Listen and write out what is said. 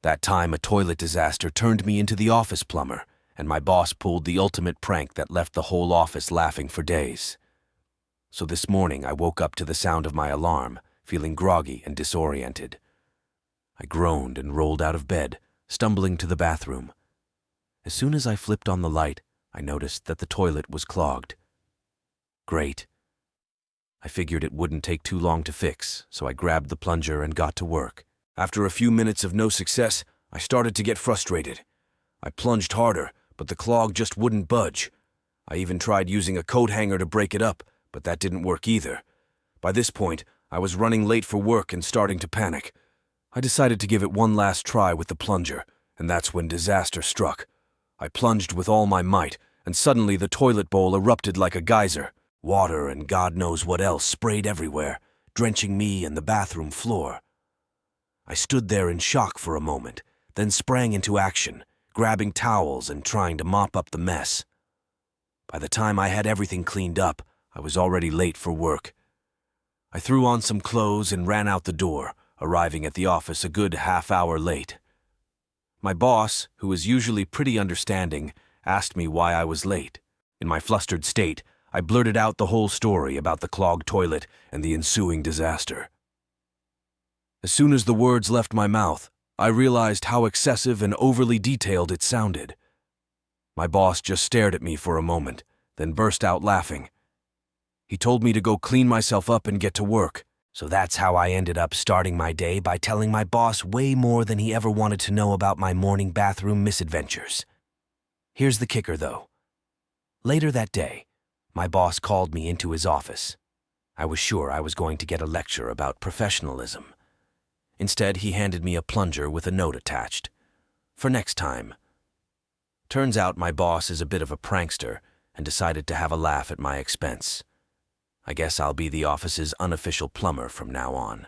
That time a toilet disaster turned me into the office plumber, and my boss pulled the ultimate prank that left the whole office laughing for days. So this morning I woke up to the sound of my alarm, feeling groggy and disoriented. I groaned and rolled out of bed, stumbling to the bathroom. As soon as I flipped on the light, I noticed that the toilet was clogged. Great. I figured it wouldn't take too long to fix, so I grabbed the plunger and got to work. After a few minutes of no success, I started to get frustrated. I plunged harder, but the clog just wouldn't budge. I even tried using a coat hanger to break it up, but that didn't work either. By this point, I was running late for work and starting to panic. I decided to give it one last try with the plunger, and that's when disaster struck. I plunged with all my might, and suddenly the toilet bowl erupted like a geyser. Water and God knows what else sprayed everywhere, drenching me and the bathroom floor. I stood there in shock for a moment, then sprang into action, grabbing towels and trying to mop up the mess. By the time I had everything cleaned up, I was already late for work. I threw on some clothes and ran out the door, arriving at the office a good half-hour late. My boss, who is usually pretty understanding, asked me why I was late. In my flustered state, I blurted out the whole story about the clogged toilet and the ensuing disaster. As soon as the words left my mouth, I realized how excessive and overly detailed it sounded. My boss just stared at me for a moment, then burst out laughing. He told me to go clean myself up and get to work. So that's how I ended up starting my day, by telling my boss way more than he ever wanted to know about my morning bathroom misadventures. Here's the kicker, though. Later that day, my boss called me into his office. I was sure I was going to get a lecture about professionalism. Instead, he handed me a plunger with a note attached. For next time. Turns out my boss is a bit of a prankster and decided to have a laugh at my expense. I guess I'll be the office's unofficial plumber from now on.